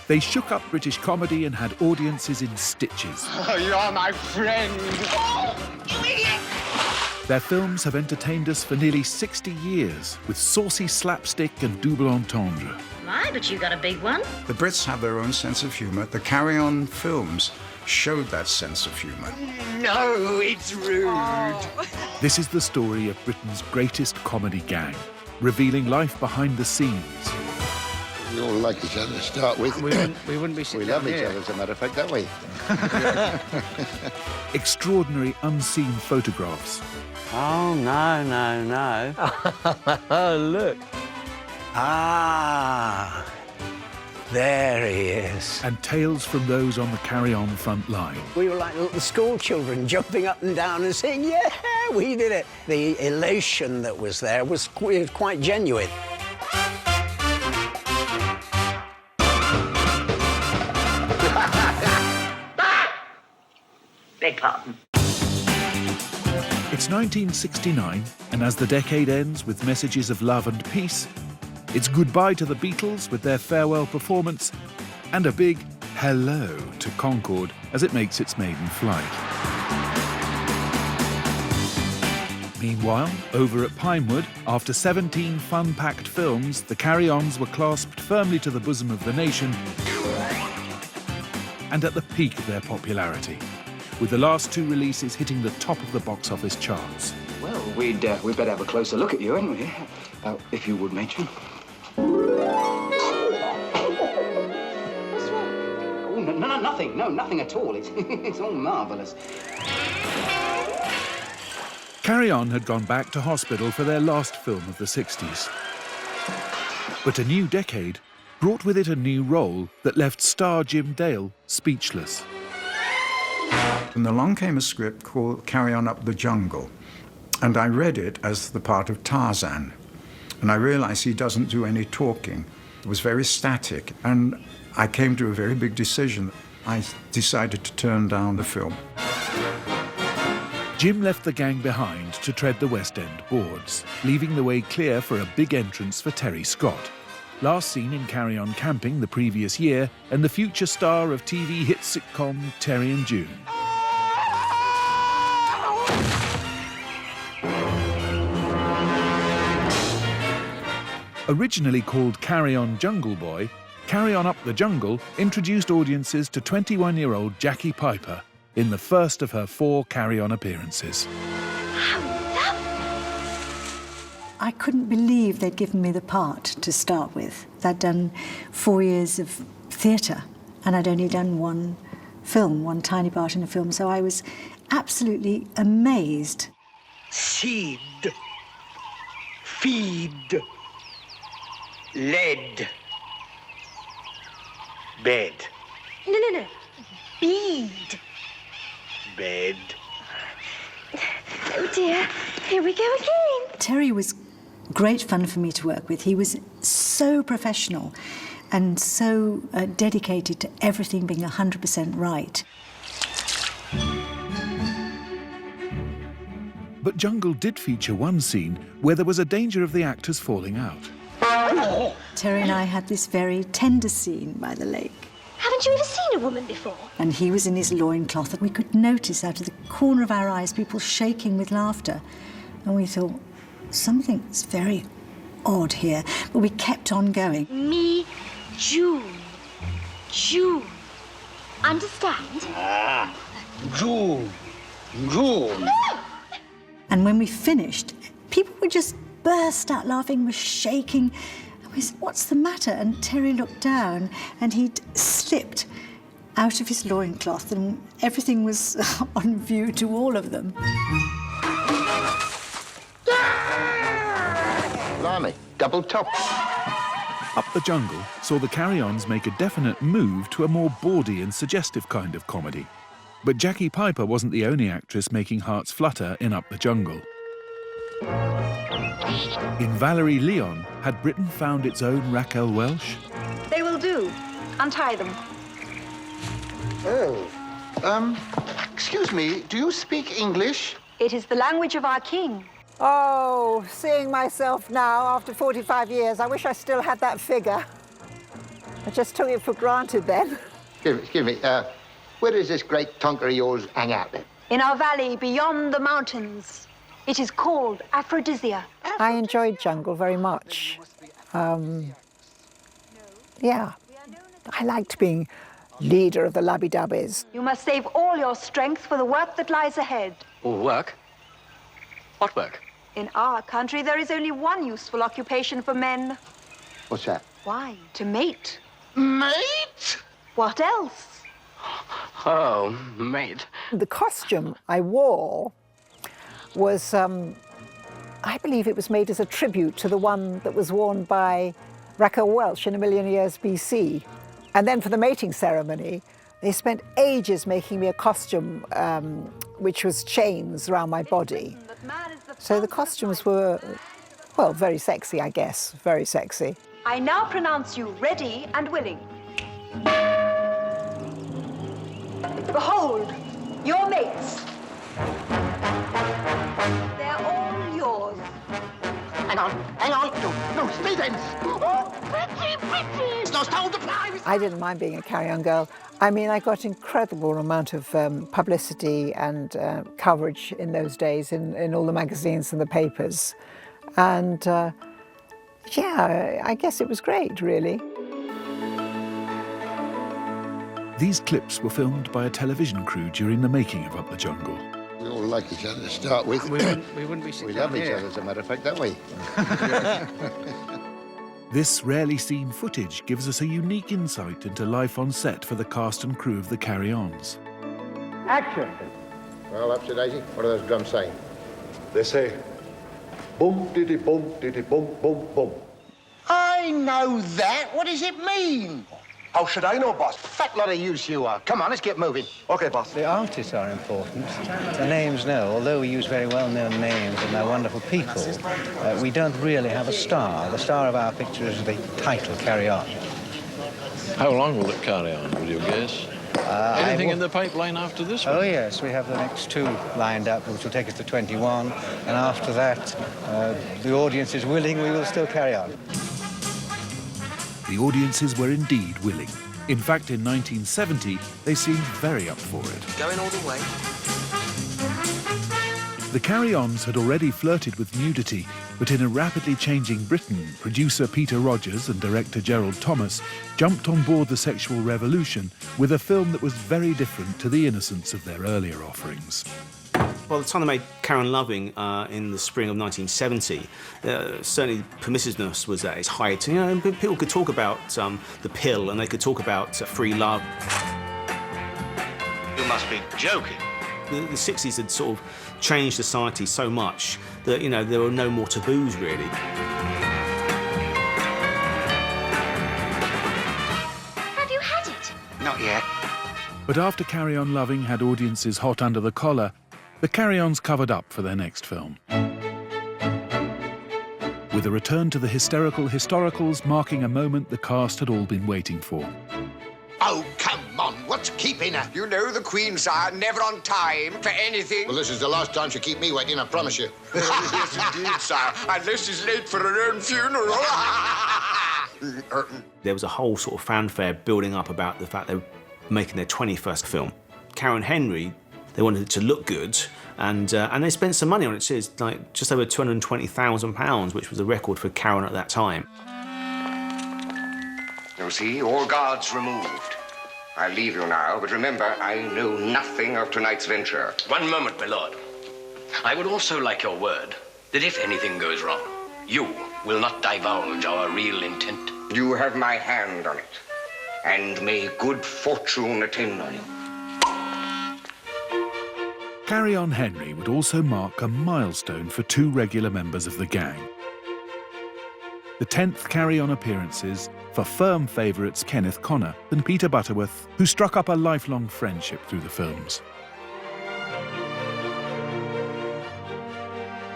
They shook up British comedy and had audiences in stitches. Oh, you're my friend. Oh, you idiot! Their films have entertained us for nearly 60 years with saucy slapstick and double entendre. My, but you got a big one. The Brits have their own sense of humour. The Carry On films showed that sense of humour. No, it's rude. Oh. This is the story of Britain's greatest comedy gang, revealing life behind the scenes. We all like each other to start with. We wouldn't be sitting We love down each here. other, as a matter of fact, don't we? Extraordinary unseen photographs. Oh, no. Oh, look. Ah, there he is. And tales from those on the Carry On front line. We were like little school children jumping up and down and saying, yeah, we did it. The elation that was there was quite genuine. Beg pardon. It's 1969, and as the decade ends with messages of love and peace, it's goodbye to the Beatles with their farewell performance, and a big hello to Concorde as it makes its maiden flight. Meanwhile, over at Pinewood, after 17 fun-packed films, the Carry-Ons were clasped firmly to the bosom of the nation and at the peak of their popularity, with the last two releases hitting the top of the box office charts. Well, we'd better have a closer look at you, hadn't we? If you would, Matron. Oh, no, nothing. No, nothing at all. It's all marvellous. Carry On had gone back to hospital for their last film of the 60s. But a new decade brought with it a new role that left star Jim Dale speechless. And along came a script called Carry On Up the Jungle, and I read it as the part of Tarzan. And I realized he doesn't do any talking. It was very static, and I came to a very big decision. I decided to turn down the film. Jim left the gang behind to tread the West End boards, leaving the way clear for a big entrance for Terry Scott, last seen in Carry On Camping the previous year, and the future star of TV hit sitcom Terry and June. Originally called Carry On Jungle Boy, Carry On Up the Jungle introduced audiences to 21-year-old Jacki Piper in the first of her 4 Carry On appearances. I couldn't believe they'd given me the part to start with. I'd done 4 years of theatre, and I'd only done one film, one tiny part in a film, so I was absolutely amazed. Seed. Feed. Lead. Bed. No. Bead. Bed. Oh, dear. Here we go again. Terry was great fun for me to work with. He was so professional and so dedicated to everything being 100% right. But Jungle did feature one scene where there was a danger of the actors falling out. Terry and I had this very tender scene by the lake. Haven't you ever seen a woman before? And he was in his loincloth, and we could notice out of the corner of our eyes people shaking with laughter. And we thought, something's very odd here. But we kept on going. Me, June. June. Understand? Ah, June. June. No! And when we finished, people would just burst out laughing, were shaking. And we said, what's the matter? And Terry looked down, and he'd slipped out of his loincloth, and everything was on view to all of them. Blimey, double top. Up the Jungle saw the Carry-Ons make a definite move to a more bawdy and suggestive kind of comedy. But Jacki Piper wasn't the only actress making hearts flutter in Up the Jungle. In Valerie Leon, had Britain found its own Raquel Welch? They will do. Untie them. Oh, excuse me, do you speak English? It is the language of our king. Oh, seeing myself now after 45 years, I wish I still had that figure. I just took it for granted then. Excuse me, where does this great tonker of yours hang out then? In our valley beyond the mountains. It is called Aphrodisia. I enjoyed jungle very much. Yeah, I liked being leader of the Labby-Dabbies. You must save all your strength for the work that lies ahead. Oh, work? What work? In our country, there is only one useful occupation for men. What's that? Why? To mate. Mate? What else? Oh, mate. The costume I wore was, I believe it was made as a tribute to the one that was worn by Raquel Welch in A Million Years BC. And then for the mating ceremony, they spent ages making me a costume which was chains around my body. So the costumes were, well, very sexy, I guess, very sexy. I now pronounce you ready and willing. Behold, your mates. They're all yours. Hang on. No, speed ends. Oh, pretty. It's not told to fly. I didn't mind being a carry-on girl. I mean, I got incredible amount of publicity and coverage in those days in all the magazines and the papers. And yeah, I guess it was great, really. These clips were filmed by a television crew during the making of Up the Jungle. We all like each other to start with. We wouldn't be sitting We love down each here. other, as a matter of fact, don't we? This rarely seen footage gives us a unique insight into life on set for the cast and crew of the Carry-Ons. Action! Well, up to Daisy, what are those drums saying? They say, boom, diddy, boom, boom, boom. I know that. What does it mean? How should I know, boss? Fat lot of use you are. Come on, let's get moving. Okay, boss. The artists are important. The names, no. Although we use very well-known names and they're wonderful people, we don't really have a star. The star of our picture is the title, Carry On. How long will it carry on, would you guess? Anything in the pipeline after this one? Oh, yes. We have the next two lined up, which will take us to 21. And after that, the audience is willing, we will still carry on. The audiences were indeed willing. In fact, in 1970, they seemed very up for it. Going all the way? The Carry-Ons had already flirted with nudity, but in a rapidly changing Britain, producer Peter Rogers and director Gerald Thomas jumped on board the sexual revolution with a film that was very different to the innocence of their earlier offerings. By the time they made Karen Loving in the spring of 1970, certainly permissiveness was at its height. You know, people could talk about the pill and they could talk about free love. You must be joking. The 60s had sort of changed society so much that, you know, there were no more taboos, really. Have you had it? Not yet. But after Carry On Loving had audiences hot under the collar, the Carry-Ons covered up for their next film, with a return to the hysterical historicals marking a moment the cast had all been waiting for. Oh, come on. What's keeping her? You know the Queen, sire, never on time for anything. Well, this is the last time she'll keep me waiting, I promise you. Yes, indeed, sire. Unless she's late for her own funeral. There was a whole sort of fanfare building up about the fact they were making their 21st film. Karen Henry, they wanted it to look good, and they spent some money on it. It's like just over £220,000, which was a record for Karen at that time. You see, all guards removed. I leave you now, but remember, I know nothing of tonight's venture. One moment, my lord. I would also like your word that if anything goes wrong, you will not divulge our real intent. You have my hand on it, and may good fortune attend on you. Carry On Henry would also mark a milestone for two regular members of the gang. The 10th Carry On appearances for firm favourites Kenneth Connor and Peter Butterworth, who struck up a lifelong friendship through the films.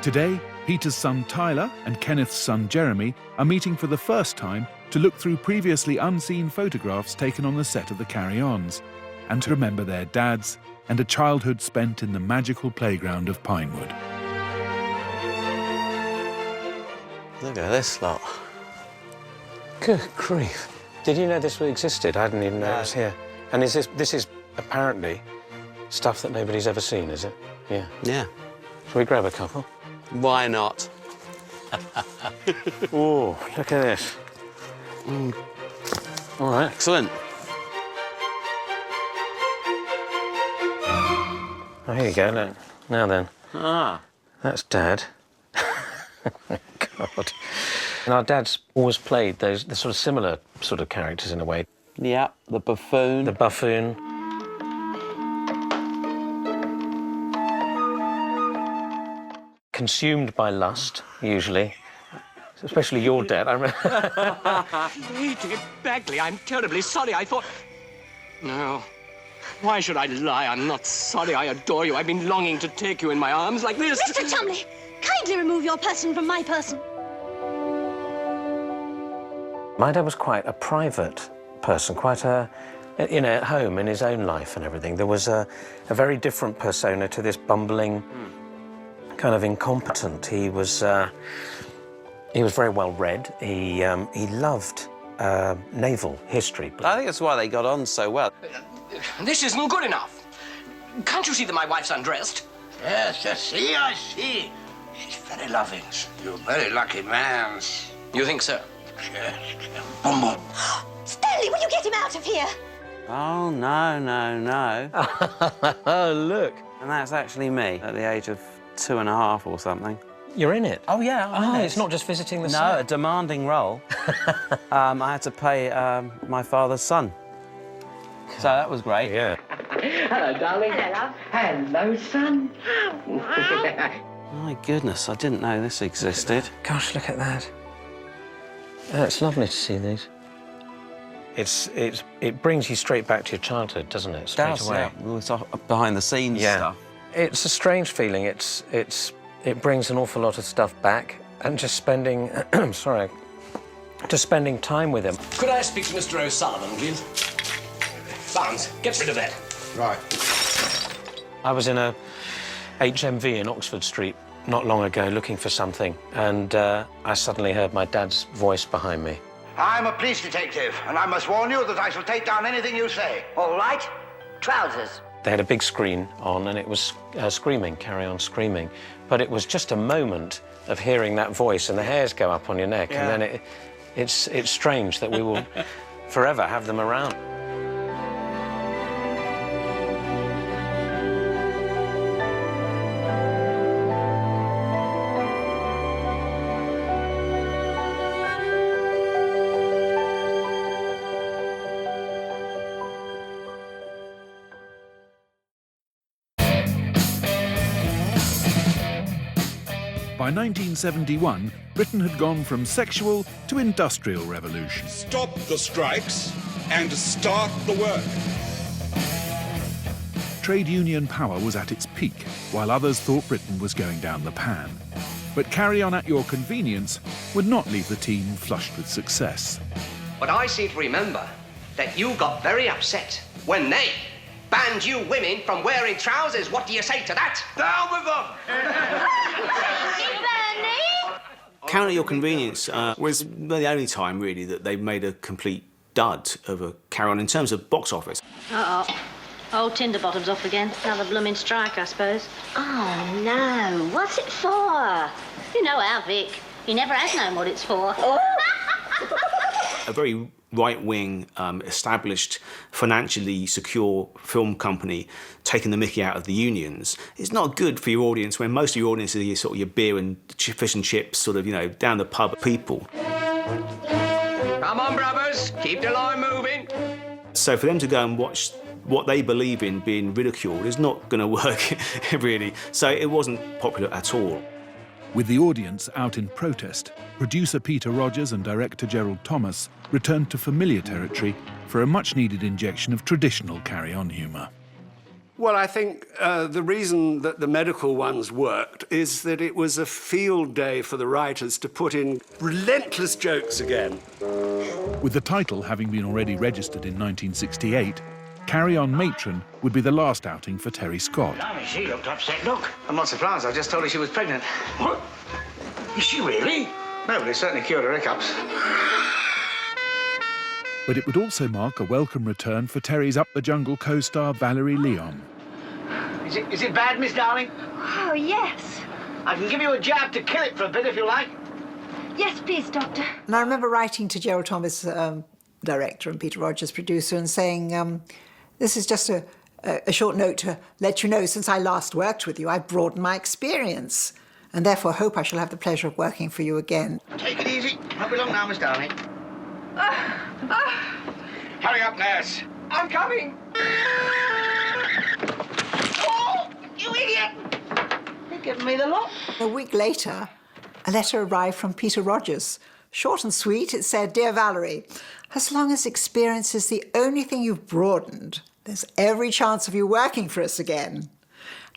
Today, Peter's son Tyler and Kenneth's son Jeremy are meeting for the first time to look through previously unseen photographs taken on the set of the Carry-Ons and to remember their dads and a childhood spent in the magical playground of Pinewood. Look at this lot. Good grief. Did you know this existed? I didn't even know it was here. And this is apparently stuff that nobody's ever seen, is it? Yeah. Yeah. Shall we grab a couple? Why not? Oh, look at this. All right. Excellent. Oh, here you go, look. Now then. Ah. That's Dad. God. And our dad's always played the sort of similar sort of characters in a way. Yeah, the buffoon. The buffoon. Consumed by lust, usually. Especially your dad, I remember. Edith Bagley, I'm terribly sorry. I thought... No. Why should I lie? I'm not sorry. I adore you. I've been longing to take you in my arms like this. Mr. Chumley, kindly remove your person from my person. My dad was quite a private person, quite a, you know, at home in his own life and everything. There was a very different persona to this bumbling, kind of incompetent. He was very well read. He loved naval history. I think that's why they got on so well. This isn't good enough. Can't you see that my wife's undressed? Yes, I see. She's very loving. You're a very lucky man. You think so? Yes. Boom, boom. Stanley, will you get him out of here? Oh, no. Oh, look. And that's actually me at the age of 2.5 or something. You're in it? Oh, yeah, I'm in it. It's not just visiting the set. No, a demanding role. I had to play my father's son. So that was great. Yeah. Hello, darling. Hello, love. Hello, son. My goodness, I didn't know this existed. Gosh, look at that. It's lovely to see these. It brings you straight back to your childhood, doesn't it? Straight away. Yeah. Well, it's behind the scenes stuff. It's a strange feeling. It brings an awful lot of stuff back, and just spending just spending time with him. Could I speak to Mr. O'Sullivan, please? Barnes, get rid of that. Right. I was in a HMV in Oxford Street not long ago looking for something, and I suddenly heard my dad's voice behind me. I'm a police detective, and I must warn you that I shall take down anything you say. All right? Trousers. They had a big screen on, and it was screaming, Carry On Screaming. But it was just a moment of hearing that voice, and the hairs go up on your neck, and then it's strange that we will forever have them around. By 1971, Britain had gone from sexual to industrial revolution. Stop the strikes and start the work. Trade union power was at its peak, while others thought Britain was going down the pan. But Carry On at Your Convenience would not leave the team flushed with success. But I seem to remember that you got very upset when they banned you women from wearing trousers. What do you say to that? Down with them! Carry On at Your Convenience was the only time, really, that they made a complete dud of a Carry On in terms of box office. Uh-oh. Old Tinderbottom's off again. Another blooming strike, I suppose. Oh, no. What's it for? You know our Vic. He never has known what it's for. Oh. A very right-wing, established, financially secure film company taking the mickey out of the unions is not good for your audience when most of your audience is sort of your beer and fish and chips, sort of, you know, down the pub people. Come on, brothers. Keep the line moving. So for them to go and watch what they believe in being ridiculed is not going to work, really. So it wasn't popular at all. With the audience out in protest, producer Peter Rogers and director Gerald Thomas returned to familiar territory for a much-needed injection of traditional carry-on humour. Well, I think the reason that the medical ones worked is that it was a field day for the writers to put in relentless jokes again. With the title having been already registered in 1968, Carry On Matron would be the last outing for Terry Scott. Blimey, she looked upset. Look. I'm not surprised. I just told her she was pregnant. What? Is she really? No, but it certainly cured her hiccups. But it would also mark a welcome return for Terry's Up the Jungle co-star Valerie Leon. Is it bad, Miss Darling? Oh, yes. I can give you a jab to kill it for a bit if you like. Yes, please, Doctor. And I remember writing to Gerald Thomas, director, and Peter Rogers, producer, and saying, this is just a short note to let you know, since I last worked with you, I've broadened my experience, and therefore hope I shall have the pleasure of working for you again. Take it easy. Not be long now, Miss Darling. Hurry up, nurse. I'm coming. Oh, you idiot! You're giving me the lot. A week later, a letter arrived from Peter Rogers. Short and sweet, it said, "Dear Valerie, as long as experience is the only thing you've broadened, there's every chance of you working for us again."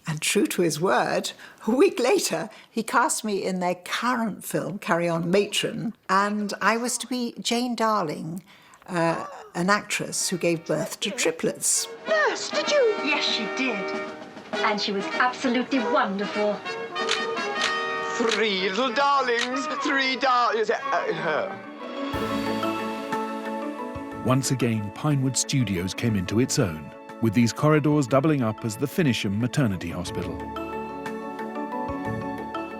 And true to his word, a week later, he cast me in their current film, Carry On Matron, and I was to be Jane Darling, an actress who gave birth to triplets. Nurse, did you? Yes, she did. And she was absolutely wonderful. 3 little darlings, 3 darlings. Once again, Pinewood Studios came into its own, with these corridors doubling up as the Finisham Maternity Hospital.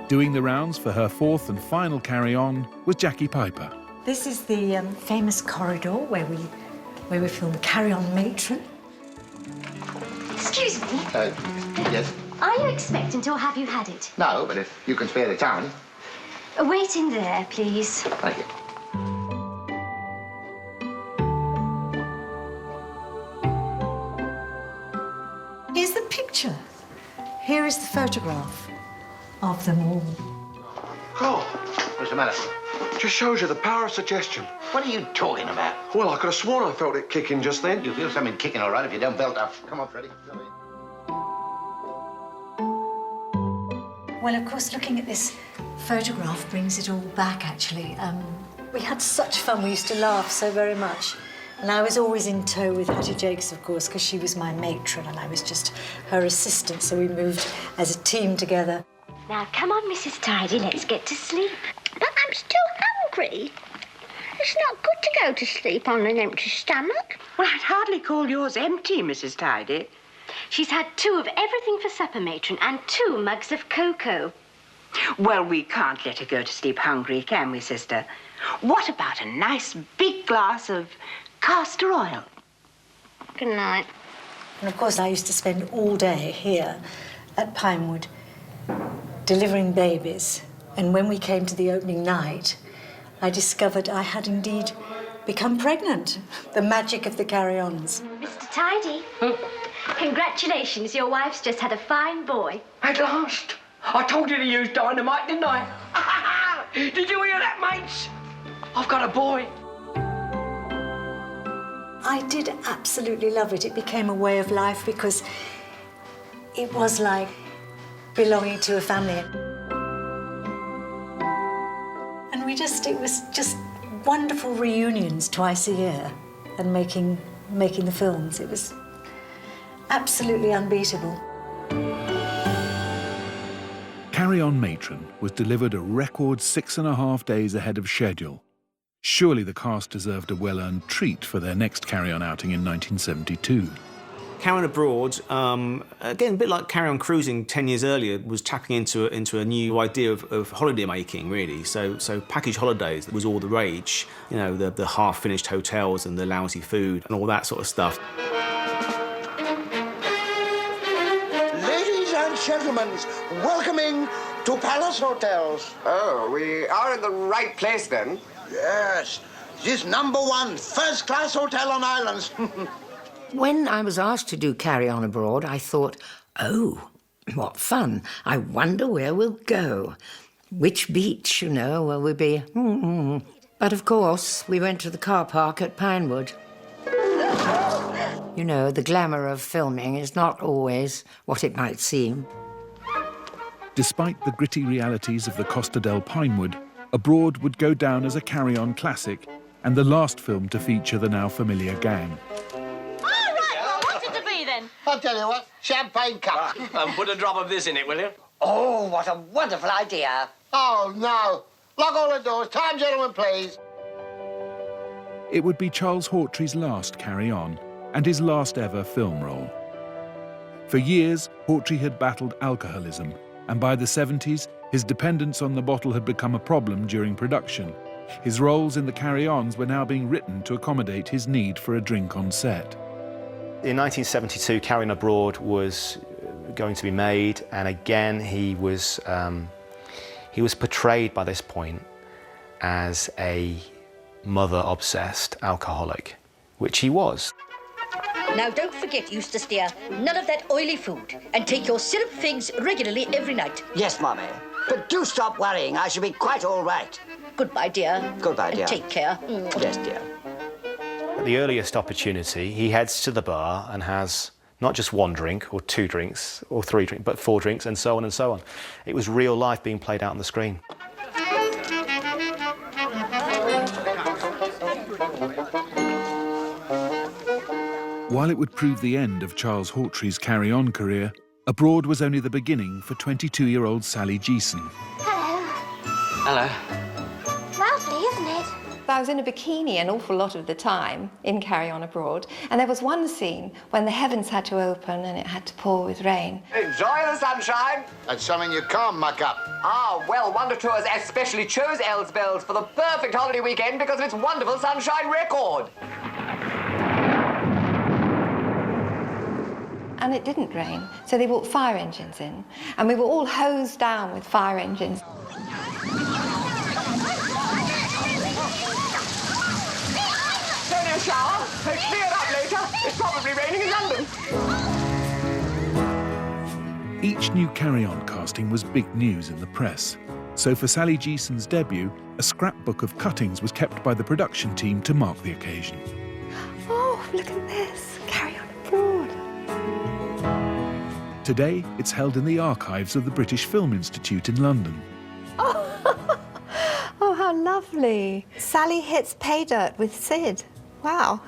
Doing the rounds for her 4th and final carry-on was Jacki Piper. This is the famous corridor where we filmed Carry On Matron. Excuse me. Yes? Are you expectant or have you had it? No, but if you can spare the time. Wait in there, please. Thank you. Here's the picture. Here is the photograph of them all. Oh, What's the matter? just shows you the power of suggestion. What are you talking about? Well, I could have sworn I felt it kicking just then. You feel something kicking all right if you don't belt up. Come on, Freddie. Well, of course, looking at this photograph brings it all back, actually. We had such fun. We used to laugh so very much. And I was always in tow with Hattie Jakes, of course, because she was my matron and I was just her assistant, so we moved as a team together. Now, come on, Mrs. Tidy, let's get to sleep. But I'm still hungry. It's not good to go to sleep on an empty stomach. Well, I'd hardly call yours empty, Mrs. Tidy. She's had 2 of everything for supper, matron, and 2 mugs of cocoa. Well, we can't let her go to sleep hungry, can we, sister? What about a nice big glass of castor oil? Good night. And of course, I used to spend all day here at Pinewood delivering babies. And when we came to the opening night, I discovered I had indeed become pregnant. The magic of the carry-ons. Mr. Tidy, congratulations, your wife's just had a fine boy. At last. I told you to use dynamite, didn't I? Did you hear that, mates? I've got a boy. I did absolutely love it. It became a way of life because it was like belonging to a family. And it was just wonderful reunions twice a year and making the films. It was absolutely unbeatable. Carry On Matron was delivered a record 6.5 days ahead of schedule. Surely the cast deserved a well-earned treat for their next Carry On outing in 1972. Carry On Abroad, again, a bit like Carry On Cruising 10 years earlier, was tapping into a new idea of holiday making, really. So package holidays was all the rage. You know, the half-finished hotels and the lousy food and all that sort of stuff. Ladies and gentlemen, welcoming to Palace Hotels. Oh, we are in the right place then. Yes, this #1 first-class hotel on islands. When I was asked to do Carry On Abroad, I thought, oh, what fun. I wonder where we'll go. Which beach, will we be? But of course, we went to the car park at Pinewood. The glamour of filming is not always what it might seem. Despite the gritty realities of the Costa del Pinewood, Abroad would go down as a carry-on classic and the last film to feature the now familiar gang. What's it to be, then? I'll tell you what, champagne cup. And put a drop of this in it, will you? Oh, what a wonderful idea. Oh, no. Lock all the doors. Time, gentlemen, please. it would be Charles Hawtrey's last Carry On and his last ever film role. For years, Hawtrey had battled alcoholism, and by the 70s, his dependence on the bottle had become a problem during production. His roles in the Carry-Ons were now being written to accommodate his need for a drink on set. In 1972, Carry On Abroad was going to be made, and again he was portrayed by this point as a mother-obsessed alcoholic, which he was. Now, don't forget, Eustace dear, none of that oily food. And take your syrup figs regularly every night. Yes, Mummy. But do stop worrying. I shall be quite all right. Goodbye, dear. Goodbye, dear. And take care. Yes, dear. At the earliest opportunity, he heads to the bar and has not just one drink, or 2 drinks, or 3 drinks, but 4 drinks, and so on and so on. It was real life being played out on the screen. While it would prove the end of Charles Hawtrey's Carry On career, Abroad was only the beginning for 22-year-old Sally Geeson. Hello. Lovely, isn't it? I was in a bikini an awful lot of the time in Carry On Abroad, and there was one scene when the heavens had to open and it had to pour with rain. Enjoy the sunshine. That's something you can't muck up. Ah, well, Wonder Tours especially chose Elsbells for the perfect holiday weekend because of its wonderful sunshine record. And it didn't rain, so they brought fire engines in, and we were all hosed down with fire engines. Don't you shower? Clear it up later. It's probably raining in London. Each new Carry On casting was big news in the press. So for Sally Geeson's debut, a scrapbook of cuttings was kept by the production team to mark the occasion. Oh, look at this. Carry On Abroad. Today, it's held in the archives of the British Film Institute in London. Oh, how lovely. Sally hits pay dirt with Sid. Wow.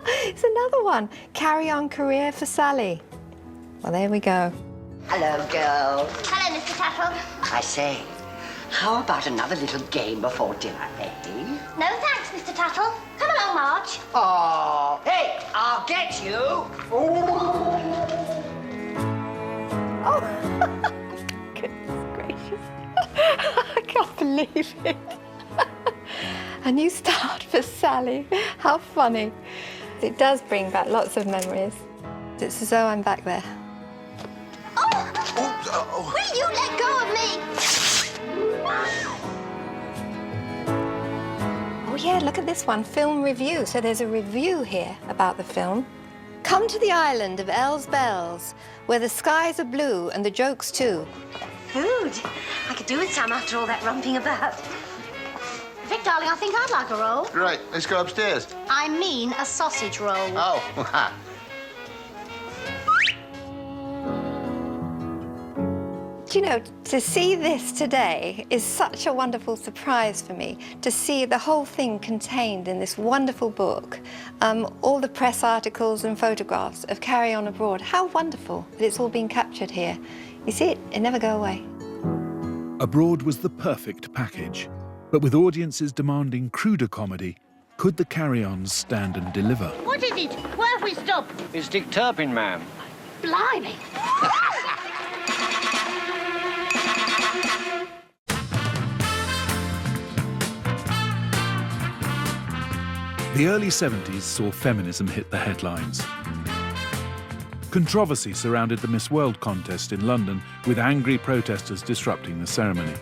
It's another one. Carry On career for Sally. Well, there we go. Hello, girls. Hello, Mr. Tattle. I say, how about another little game before dinner, eh? No thanks, Mr. Tattle. Come along, Marge. Oh, hey, I'll get you. Oh, goodness gracious. I can't believe it. A new start for Sally. How funny. It does bring back lots of memories. It's as though I'm back there. Will you let go of me? Oh yeah, look at this one, film review. So there's a review here about the film. Come to the island of Elsbells, where the skies are blue and the jokes too. Food. I could do with some after all that romping about. Vic, darling, I think I'd like a roll. Great, let's go upstairs. I mean a sausage roll. Oh, Do you know, to see this today is such a wonderful surprise for me, to see the whole thing contained in this wonderful book, all the press articles and photographs of Carry On Abroad. How wonderful that it's all been captured here. You see it never go away. Abroad was the perfect package, but with audiences demanding cruder comedy, could the Carry-Ons stand and deliver? What is it? Where have we stopped? It's Dick Turpin, ma'am. Blimey. The early 70s saw feminism hit the headlines. Controversy surrounded the Miss World contest in London, with angry protesters disrupting the ceremony.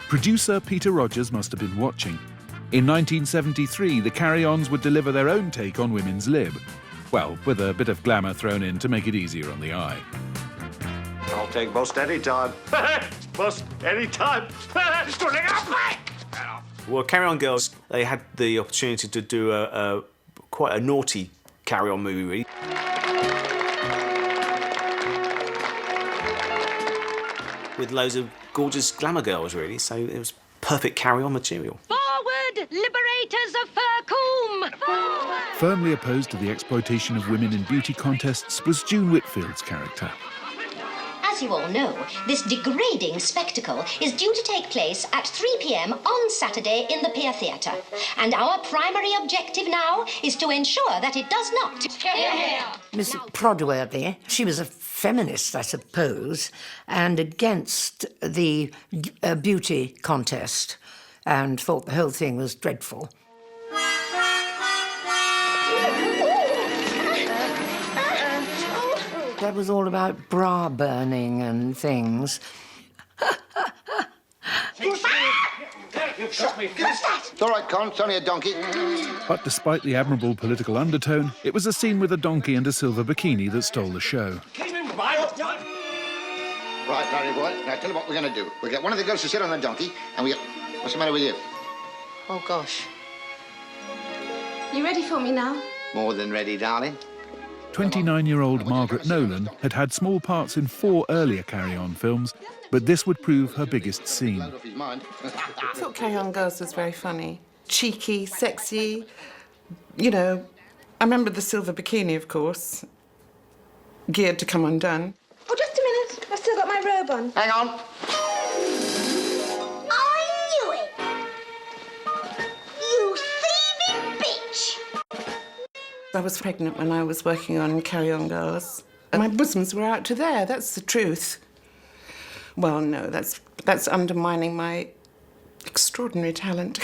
Producer Peter Rogers must have been watching. In 1973, the Carry-Ons would deliver their own take on women's lib. Well, with a bit of glamour thrown in to make it easier on the eye. I'll take most any time. Most any time. Well, Carry On Girls, they had the opportunity to do quite a naughty Carry On movie, really. With loads of gorgeous glamour girls, really, so it was perfect Carry On material. Forward, liberators of Furcombe! Forward! Firmly opposed to the exploitation of women in beauty contests was June Whitfield's character. As as you all know, this degrading spectacle is due to take place at 3 p.m. on Saturday in the Pier Theatre. And our primary objective now is to ensure that it does not. Miss Prodworthy, she was a feminist, I suppose, and against the beauty contest, and thought the whole thing was dreadful. That was all about bra burning and things. It's all right, Con. It's only a donkey. But despite the admirable political undertone, it was a scene with a donkey and a silver bikini that stole the show. Right, Larry boy. Now, tell you what we're going to do. We'll get one of the girls to sit on the donkey, and we... What's the matter with you? Oh, gosh. You ready for me now? More than ready, darling. 29-year-old Margaret Nolan had had small parts in 4 earlier Carry On films, but this would prove her biggest scene. I thought Carry On Girls was very funny. Cheeky, sexy, you know. I remember the silver bikini, of course, geared to come undone. Oh, just a minute. I've still got my robe on. Hang on. I knew it! You thieving bitch! I was pregnant when I was working on Carry On Girls. And my bosoms were out to there, that's the truth. Well, no, that's undermining my extraordinary talent.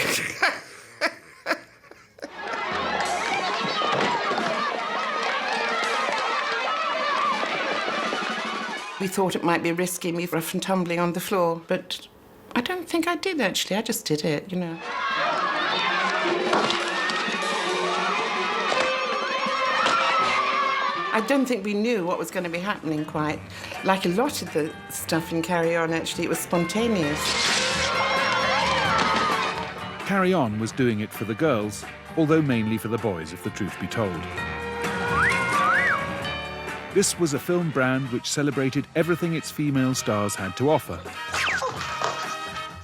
We thought it might be risky, me rough and tumbling on the floor, but I don't think I did, actually. I just did it, you know. I don't think we knew what was going to be happening quite. Like a lot of the stuff in Carry On, actually, it was spontaneous. Carry On was doing it for the girls, although mainly for the boys, if the truth be told. This was a film brand which celebrated everything its female stars had to offer.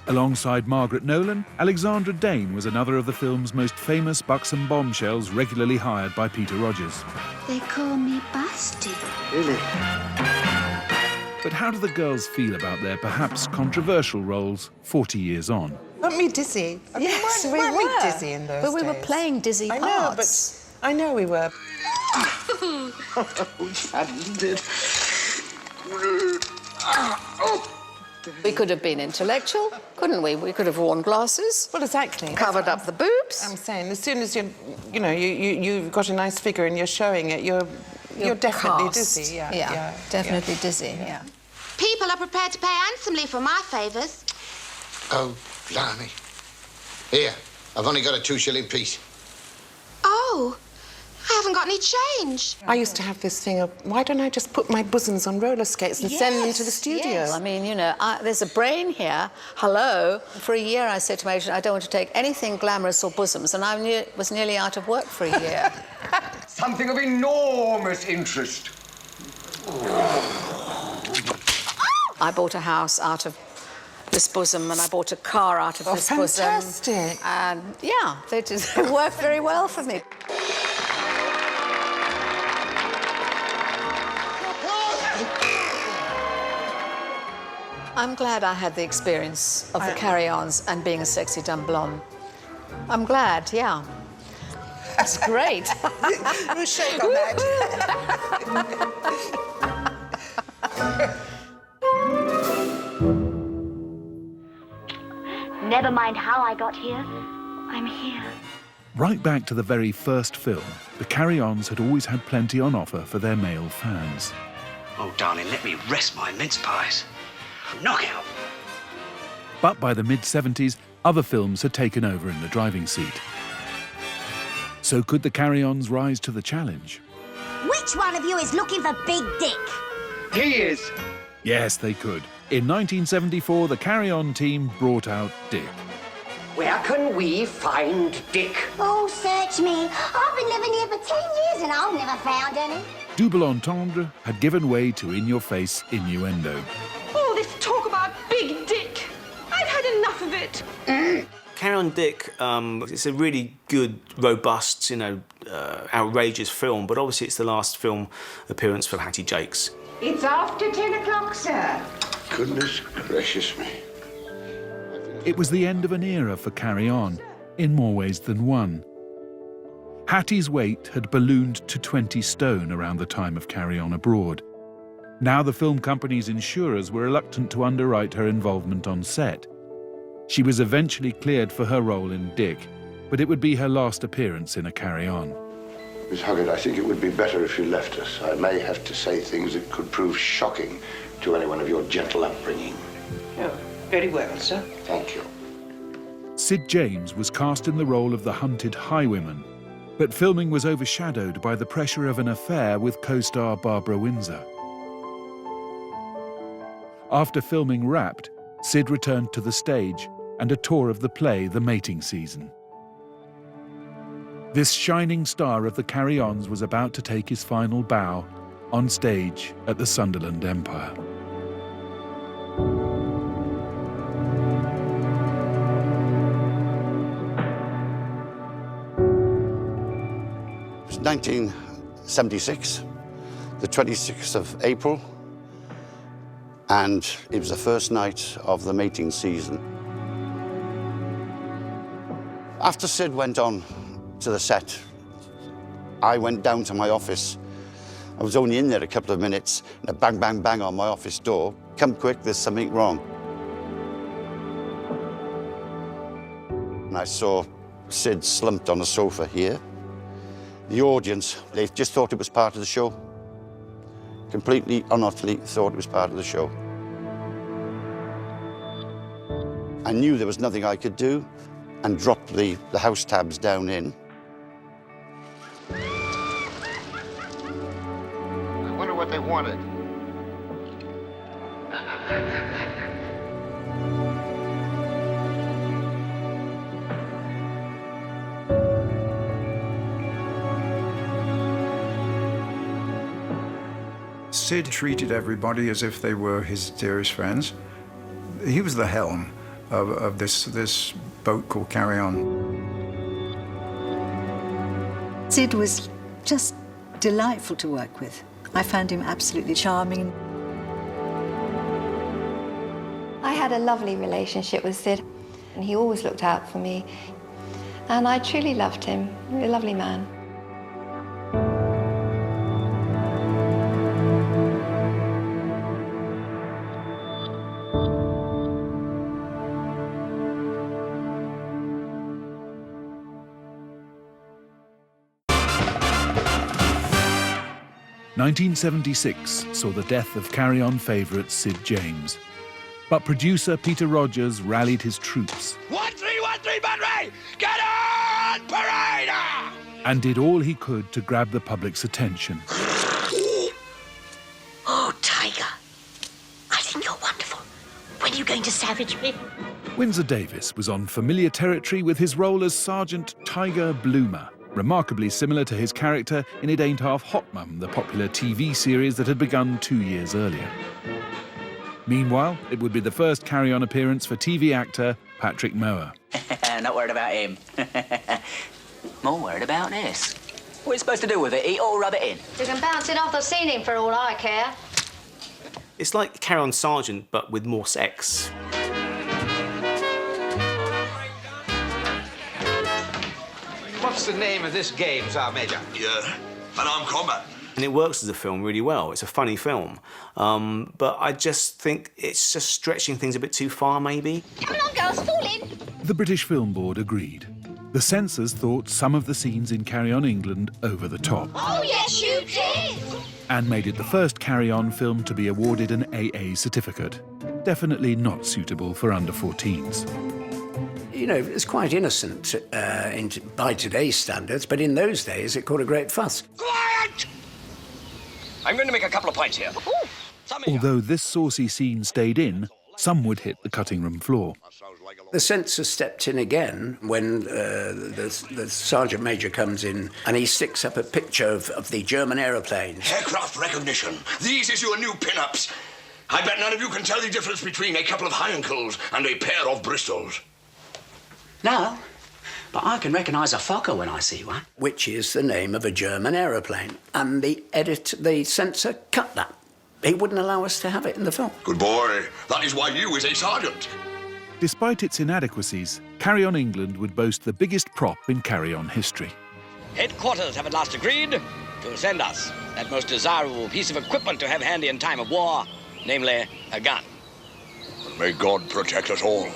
Alongside Margaret Nolan, Alexandra Dane was another of the film's most famous buxom bombshells regularly hired by Peter Rogers. They call me Busty. Really? But how do the girls feel about their perhaps controversial roles 40 years on? Weren't we dizzy? I mean, Yes, we weren't were. we dizzy in those But we were days? playing dizzy I know, parts. but I know we were. We could have been intellectual, couldn't we? We could have worn glasses. Well, exactly. Covered up the boobs. I'm saying, as soon as you've got a nice figure and you're showing it, you're definitely cast. dizzy. Yeah, definitely dizzy, yeah. People are prepared to pay handsomely for my favours. Oh, blimey. Here, I've only got a 2-shilling piece. Oh, I haven't got any change. I used to have this thing of, why don't I just put my bosoms on roller skates and send them to the studio? Yes. I mean, you know, there's a brain here. Hello. For a year, I said to my agent, I don't want to take anything glamorous or bosoms, and I was nearly out of work for a year. Something of enormous interest. I bought a house out of this bosom, and I bought a car out of this bosom. Fantastic. And, yeah, they just worked very well for me. I'm glad I had the experience of the carry-ons and being a sexy dumb blonde. I'm glad, yeah. It's great. We'll shake on that. Never mind how I got here. I'm here. Right back to the very first film, the Carry-Ons had always had plenty on offer for their male fans. Oh, darling, let me rest my mince pies. Knockout. But by the mid-70s, other films had taken over in the driving seat. So could the Carry-Ons rise to the challenge? Which one of you is looking for Big Dick? He is. Yes, they could. In 1974, the Carry-On team brought out Dick. Where can we find Dick? Oh, search me. I've been living here for 10 years and I've never found any. Double entendre had given way to in-your-face innuendo. All this talk about Big Dick. I've had enough of it. Carry On Dick, it's a really good, robust, outrageous film, but obviously it's the last film appearance for Hattie Jakes. It's after 10 o'clock, sir. Goodness gracious me. It was the end of an era for Carry On, in more ways than one. Hattie's weight had ballooned to 20 stone around the time of Carry On Abroad. Now the film company's insurers were reluctant to underwrite her involvement on set. She was eventually cleared for her role in Dick, but it would be her last appearance in a Carry On. Miss Huggett, I think it would be better if you left us. I may have to say things that could prove shocking to anyone of your gentle upbringing. Oh, very well, sir. Thank you. Sid James was cast in the role of the hunted highwayman, but filming was overshadowed by the pressure of an affair with co-star Barbara Windsor. After filming wrapped, Sid returned to the stage and a tour of the play The Mating Season. This shining star of the Carry-Ons was about to take his final bow on stage at the Sunderland Empire. It was 1976, the 26th of April, and it was the first night of the mating season. After Sid went on to the set, I went down to my office. I was only in there a couple of minutes, and a bang, bang, bang on my office door. Come quick, there's something wrong. And I saw Sid slumped on a sofa here. The audience, they just thought it was part of the show. Completely and utterly thought it was part of the show. I knew there was nothing I could do and dropped the house tabs down in. I wonder what they wanted. Sid treated everybody as if they were his dearest friends. He was the helm of this boat called Carry On. Sid was just delightful to work with. I found him absolutely charming. I had a lovely relationship with Sid, and he always looked out for me. And I truly loved him. A lovely man. (1976) saw the death of Carry On favourite Sid James. But producer Peter Rogers rallied his troops 1313 Battery! Get on parade! and did all he could to grab the public's attention. Oh, Tiger. I think you're wonderful. When are you going to savage me? Windsor Davies was on familiar territory with his role as Sergeant Tiger Bloomer, remarkably similar to his character in It Ain't Half Hot Mum, the popular TV series that had begun 2 years earlier. Meanwhile, it would be the first Carry On appearance for TV actor Patrick Mower. Not worried about him. More worried about this. What are you supposed to do with it? Eat or rub it in? You can bounce it off the ceiling for all I care. It's like Carry On Sergeant, but with more sex. What's the name of this game, Sergeant Major? Yeah, unarmed combat. And it works as a film really well. It's a funny film. But I just think it's just stretching things a bit too far, maybe. Come on, girls, fall in. The British Film Board agreed. The censors thought some of the scenes in Carry On England over the top, Oh, yes, you did. and made it the first Carry On film to be awarded an AA certificate. Definitely not suitable for under 14s. You know, it's quite innocent by today's standards, but in those days it caused a great fuss. Quiet! I'm going to make a couple of points here. Although this saucy scene stayed in, some would hit the cutting room floor. The censor stepped in again when the Sergeant Major comes in and he sticks up a picture of the German aeroplanes. Aircraft recognition. These is your new pin-ups. I bet none of you can tell the difference between a couple of Heinekels and a pair of Bristols. No, but I can recognise a Fokker when I see one. Which is the name of a German aeroplane. And the censor cut that. he wouldn't allow us to have it in the film. Good boy. That is why you is a sergeant. Despite its inadequacies, Carry On England would boast the biggest prop in Carry On history. Headquarters have at last agreed to send us that most desirable piece of equipment to have handy in time of war, namely a gun. May God protect us all.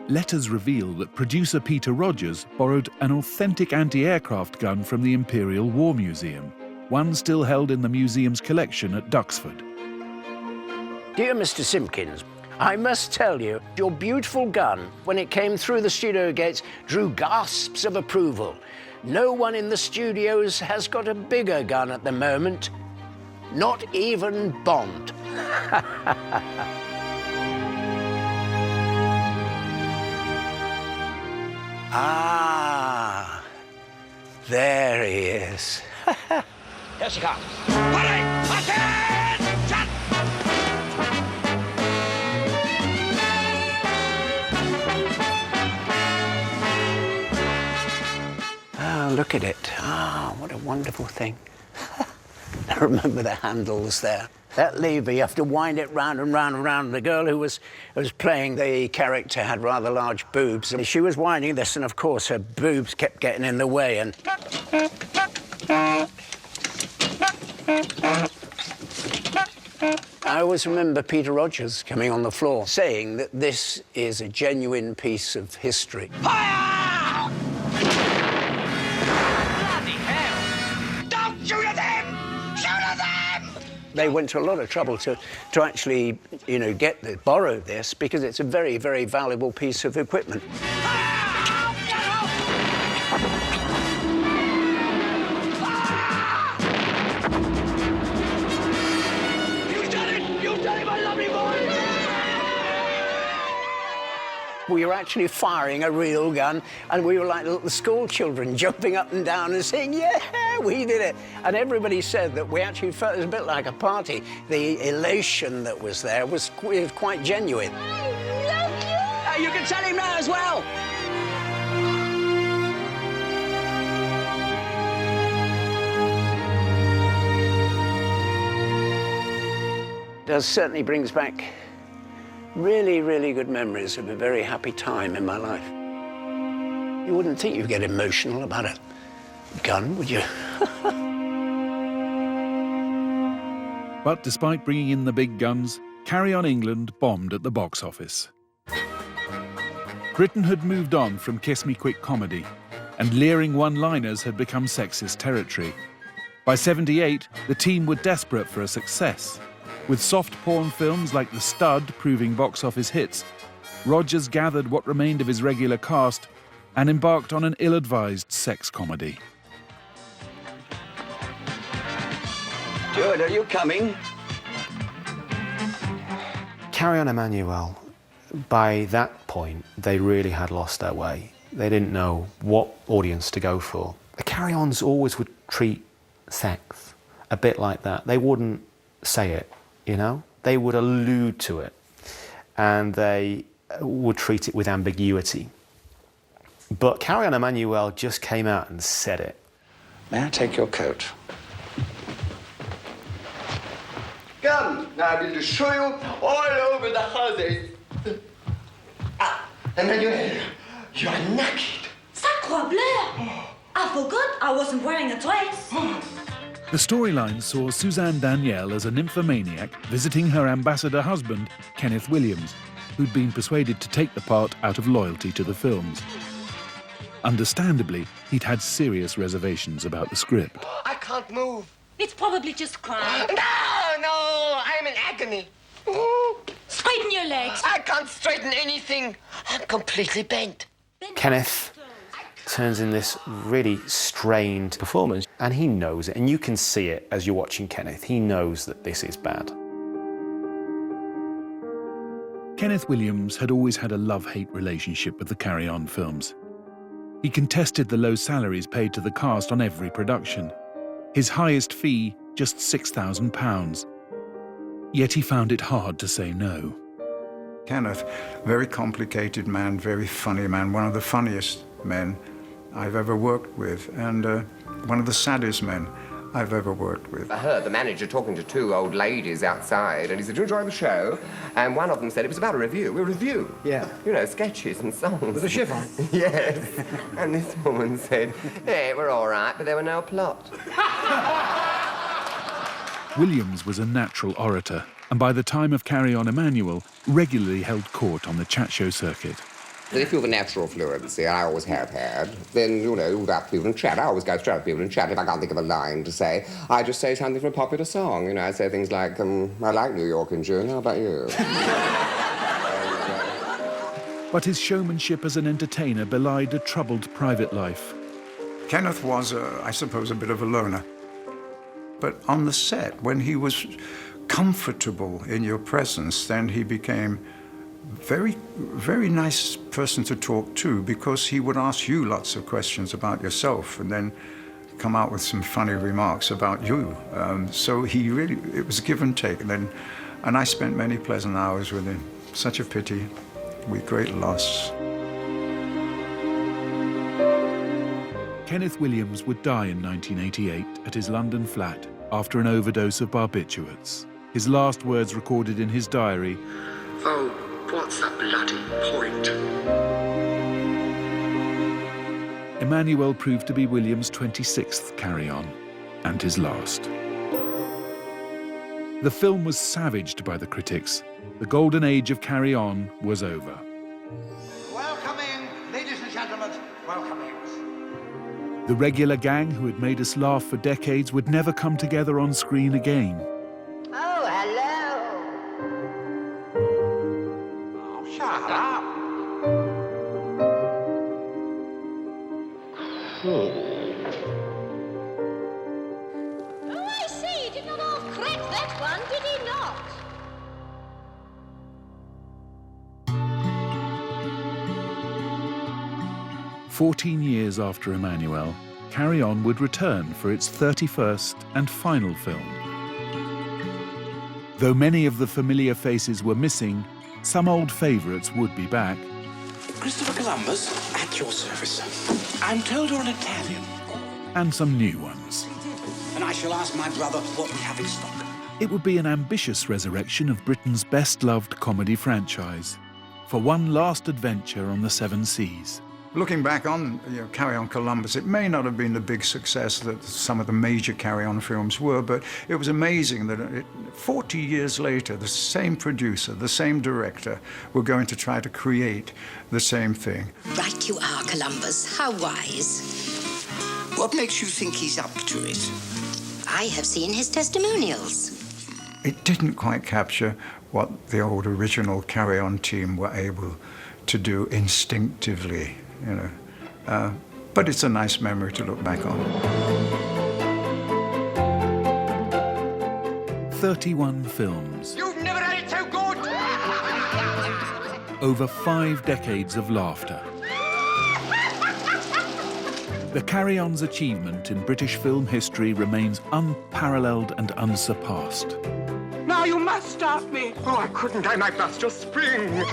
Letters reveal that producer Peter Rogers borrowed an authentic anti-aircraft gun from the Imperial War Museum, one still held in the museum's collection at Duxford. Dear Mr. Simpkins, I must tell you, your beautiful gun, when it came through the studio gates, drew gasps of approval. No one in the studios has got a bigger gun at the moment. Not even Bond. Ah, there he is. Here she comes. Hurry! Attention! Ah, look at it. Ah, what a wonderful thing. I remember the handles there. That lever, you have to wind it round and round and round. The girl who was playing the character had rather large boobs. And she was winding this, and of course her boobs kept getting in the way. And I always remember Peter Rogers coming on the floor saying that this is a genuine piece of history. Fire! Bloody hell! Don't shoot at them! Shoot at them! They went to a lot of trouble to actually, you know, borrow this, because it's a very, very valuable piece of equipment. We were actually firing a real gun, and we were like little school children jumping up and down and saying, yeah, we did it. And everybody said that we actually felt it was a bit like a party. The elation that was there was quite genuine. You can tell him now as well. It certainly brings back really, really good memories of a very happy time in my life. You wouldn't think you'd get emotional about a gun, would you? But despite bringing in the big guns, Carry On England bombed at the box office. Britain had moved on from Kiss Me Quick comedy, and leering one-liners had become sexist territory. By '78, the team were desperate for a success. With soft porn films like The Stud proving box office hits, Rogers gathered what remained of his regular cast and embarked on an ill-advised sex comedy. Stuart, are you coming? Carry On Emmanuel, by that point, they really had lost their way. They didn't know what audience to go for. The Carry Ons always would treat sex a bit like that. They wouldn't say it, you know? They would allude to it, and they would treat it with ambiguity. But Carry On Emmanuel just came out and said it. May I take your coat? Come, now I will show you all over the houses. Ah, Emmanuel, you are naked. Sacre bleu! I forgot I wasn't wearing a dress. The storyline saw Suzanne Danielle as a nymphomaniac visiting her ambassador husband, Kenneth Williams, who'd been persuaded to take the part out of loyalty to the films. Understandably, he'd had serious reservations about the script. I can't move. It's probably just crying. No, I'm in agony. Straighten your legs. I can't straighten anything. I'm completely bent. Kenneth turns in this really strained performance, and he knows it, and you can see it as you're watching Kenneth. He knows that this is bad. Kenneth Williams had always had a love-hate relationship with the Carry On films. He contested the low salaries paid to the cast on every production. His highest fee, just £6,000. Yet he found it hard to say no. Kenneth, very complicated man, very funny man, one of the funniest men I've ever worked with, and one of the saddest men I've ever worked with. I heard the manager talking to two old ladies outside, and he said, "Do you enjoy the show?" And one of them said it was about a review. Yeah. You know, sketches and songs. With a chiffon? Yes. And this woman said, "Yeah, we're all right, but there were no plot." Williams was a natural orator, and by the time of Carry On Emmanuel, regularly held court on the chat show circuit. If you have a natural fluency, I always have had, then, you know, you go up to people and chat. I always go straight up to people and chat. If I can't think of a line to say, I just say something from a popular song. You know, I say things like, I like New York in June, how about you? But his showmanship as an entertainer belied a troubled private life. Kenneth was, I suppose, a bit of a loner. But on the set, when he was comfortable in your presence, then he became very nice person to talk to, because he would ask you lots of questions about yourself and then come out with some funny remarks about you. So he really, it was give and take. And I spent many pleasant hours with him. Such a pity, with great loss. Kenneth Williams would die in 1988 at his London flat after an overdose of barbiturates. His last words recorded in his diary, "Oh, what's the bloody point?" Emmanuel proved to be Williams' 26th Carry On, and his last. The film was savaged by the critics. The golden age of Carry On was over. Welcome in, ladies and gentlemen, welcome in. The regular gang who had made us laugh for decades would never come together on screen again. Oh, hello. Oh, shut up. Oh, I see. He did not half crack that one, did he not? 14 years after Emmanuel, Carry On would return for its 31st and final film. Though many of the familiar faces were missing, some old favourites would be back. Christopher Columbus, at your service. I'm told you're an Italian. And some new ones. And I shall ask my brother what we have in stock. It would be an ambitious resurrection of Britain's best-loved comedy franchise, for one last adventure on the seven seas. Looking back on Carry On Columbus, it may not have been the big success that some of the major Carry On films were, but it was amazing that 40 years later, the same producer, the same director, were going to try to create the same thing. Right you are, Columbus. How wise. What makes you think he's up to it? I have seen his testimonials. It didn't quite capture what the old original Carry On team were able to do instinctively, you know. But it's a nice memory to look back on. 31 films. You've never had it so good! Over 5 decades of laughter. The Carry On's achievement in British film history remains unparalleled and unsurpassed. Now you must stop me. Oh, I couldn't. I might bust your spring.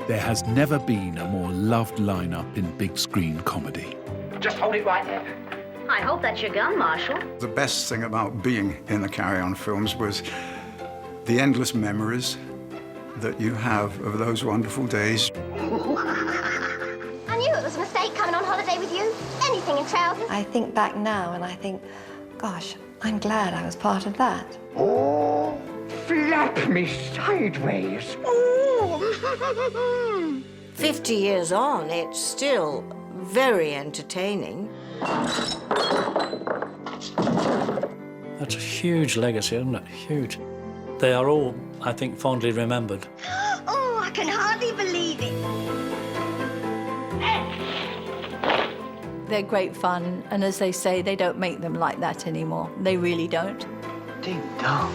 There has never been a more loved lineup in big screen comedy. Just hold it right there. I hope that's your gun, Marshal. The best thing about being in the Carry On films was the endless memories that you have of those wonderful days. I knew it was a mistake coming on holiday with you. Anything in trousers. I think back now and I think, gosh, I'm glad I was part of that. Oh, flap me sideways. Oh. 50 years on, it's still very entertaining. That's a huge legacy, isn't it? Huge. They are all, I think, fondly remembered. Oh, I can hardly believe it. They're great fun, and as they say, they don't make them like that anymore. They really don't. Ding dong.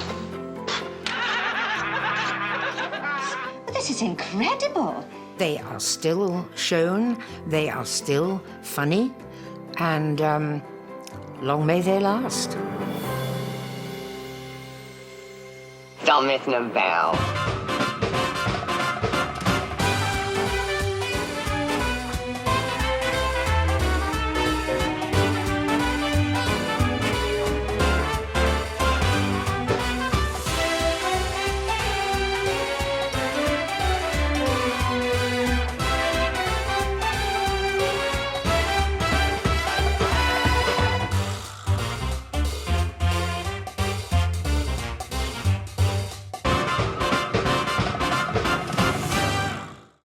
This is incredible. They are still shown, they are still funny, and long may they last. Don't miss no bell.